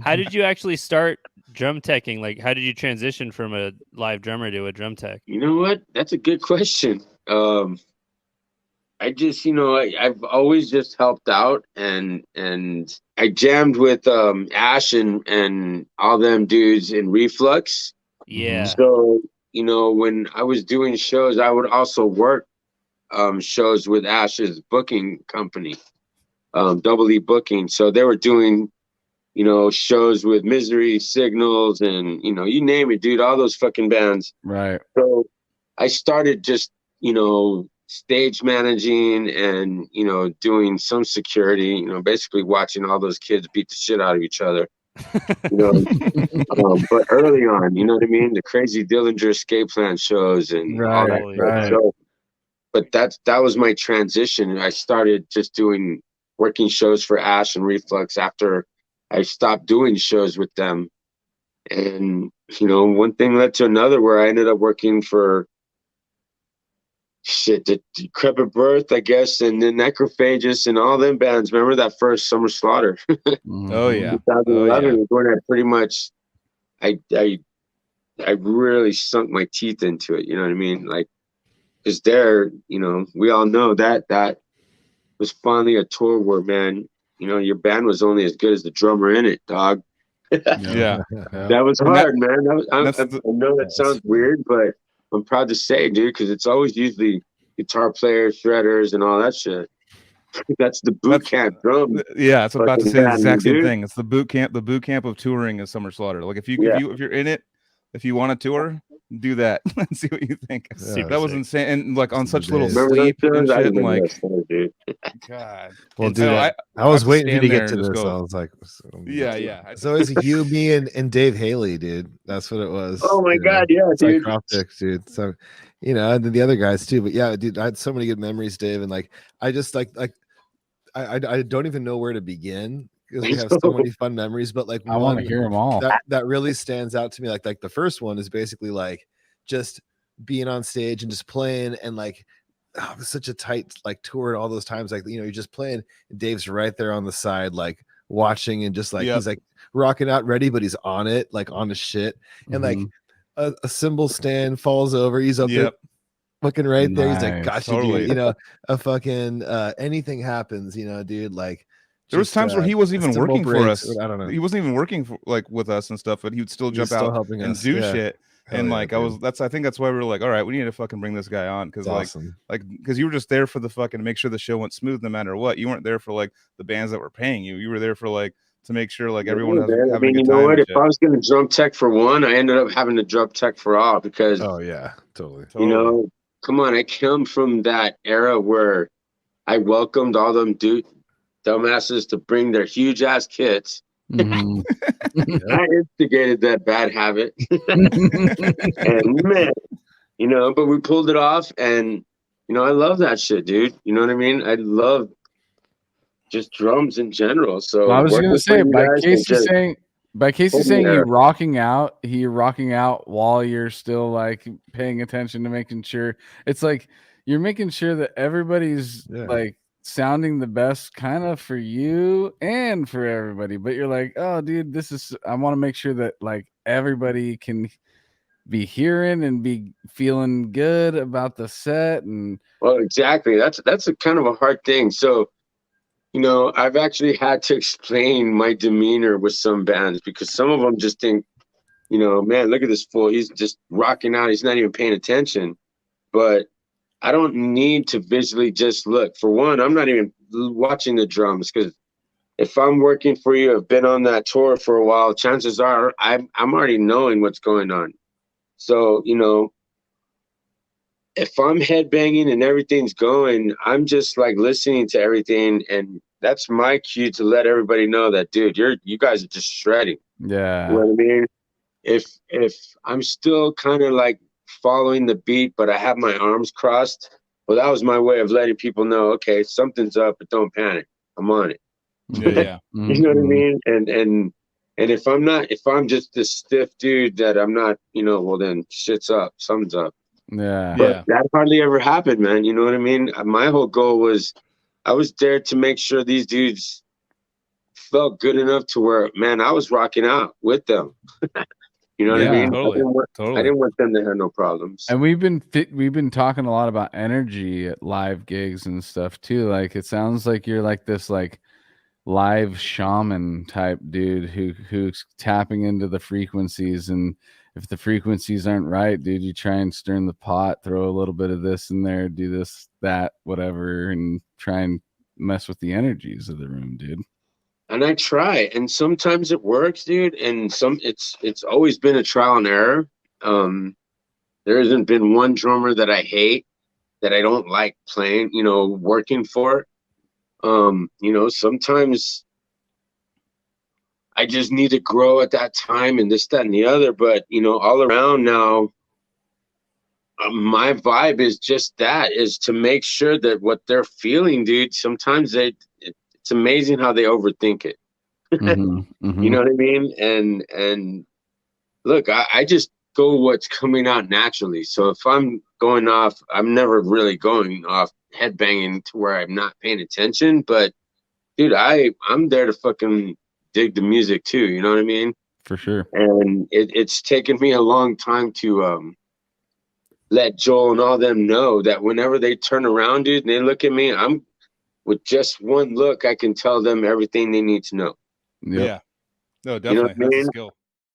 How did you actually start drum teching? Like, how did you transition from a live drummer to a drum tech? You know what? That's a good question. I just, I've always just helped out, and I jammed with Ash and all them dudes in Reflux. Yeah. So, when I was doing shows, I would also work shows with Ash's booking company, Double E Booking. So they were doing, shows with Misery, Signals, and you name it, dude, all those fucking bands. Right. So I started just, stage managing and, doing some security, basically watching all those kids beat the shit out of each other. But early on, you know what I mean? The crazy Dillinger Escape Plan shows and all that. Right. So, but that was my transition. I started just working shows for Ash and Reflux after I stopped doing shows with them. And, one thing led to another where I ended up working for the Decrepit Birth, I guess, and the Necrophagus and all them bands. Remember that first Summer Slaughter? Oh yeah. 2011 was when I pretty much, I really sunk my teeth into it. You know what I mean? Like, because there, we all know that was finally a tour where, man, your band was only as good as the drummer in it, dog. Yeah. That was hard, man. I know that sounds weird, but I'm proud to say, dude, because it's always usually guitar players, shredders, and all that shit. That's the boot camp drum. Yeah, I was about to say the exact same dude. thing. It's the boot camp. The boot camp of touring is Summer Slaughter. Like if you're in it, if you want to tour, do that and see what you think. Yeah, that was insane, and like on such little Remember sleep and shit. And like, dude. God. Well, And dude, so I was waiting for you to stand get to there and this. just go, I was like, yeah. So it's you, me, and Dave Haley, dude. That's what it was. Oh my god, yeah, dude. Psychroptic, dude. So, and then the other guys too. But yeah, dude, I had so many good memories, Dave, and like I just I don't even know where to begin because we have so many fun memories. But like I want to hear them all. That really stands out to me. Like the first one is basically like just being on stage and just playing and like it was such a tight like tour and all those times like you're just playing and Dave's right there on the side like watching and just like he's like rocking out ready but he's on it like on the shit and like a cymbal stand falls over, he's up there looking right there, he's like gotcha totally. Dude. A fucking anything happens, dude, like there was times where he wasn't even working for us. I don't know, he wasn't even working for like with us and stuff, but he would still jump out and do shit. Hell and like I think that's why we were like, all right, we need to fucking bring this guy on because because you were just there for the fucking make sure the show went smooth no matter what. You weren't there for like the bands that were paying you. You were there for like to make sure like everyone has having a good time. You know what? If I was going to drum tech for one, I ended up having to drum tech for all because totally. Come on, I come from that era where I welcomed all them dumbasses to bring their huge ass kits. I instigated that bad habit. And man, but we pulled it off and I love that shit, dude. You know what I mean? I love just drums in general. So I was gonna say by Casey saying you're rocking out while you're still like paying attention to making sure it's like you're making sure that everybody's like sounding the best kind of for you and for everybody, but you're like, oh dude, I want to make sure that like everybody can be hearing and be feeling good about the set. And well, exactly, that's a kind of a hard thing. So I've actually had to explain my demeanor with some bands because some of them just think, man, look at this fool, he's just rocking out, he's not even paying attention. But I don't need to visually just look. For one, I'm not even watching the drums because if I'm working for you, I've been on that tour for a while, chances are I'm already knowing what's going on. So, if I'm headbanging and everything's going, I'm just like listening to everything. And that's my cue to let everybody know that, dude, you guys are just shredding. Yeah. You know what I mean? If I'm still kind of like following the beat, but I have my arms crossed, well, that was my way of letting people know, okay, something's up, but don't panic. I'm on it. Yeah. You know what I mean? And if I'm just this stiff dude that I'm not, well then shit's up, something's up. Yeah. But that hardly ever happened, man. You know what I mean? My whole goal was I was there to make sure these dudes felt good enough to where, man, I was rocking out with them. You know what I mean? Totally. I didn't want them to have no problems. And we've been talking a lot about energy at live gigs and stuff too. Like it sounds like you're like this like live shaman type dude who's tapping into the frequencies, and if the frequencies aren't right, dude, you try and stir in the pot, throw a little bit of this in there, do this, that, whatever, and try and mess with the energies of the room, dude. And I try, and sometimes it works, dude, and it's always been a trial and error. There hasn't been one drummer that I hate, that I don't like playing, you know, working for. You know, sometimes I just need to grow at that time and this, that, and the other. But, you know, all around now, my vibe is just that, is to make sure that what they're feeling, dude, sometimes it's amazing how they overthink it. You know what I mean? And look, I just go what's coming out naturally. So if I'm going off, I'm never really going off headbanging to where I'm not paying attention. But dude, I'm there to fucking dig the music too. You know what I mean? For sure. And it's taken me a long time to let Joel and all them know that whenever they turn around, dude, and they look at me, I'm with just one look, I can tell them everything they need to know. Yep. Yeah. No, definitely. You know what I mean? That's a skill.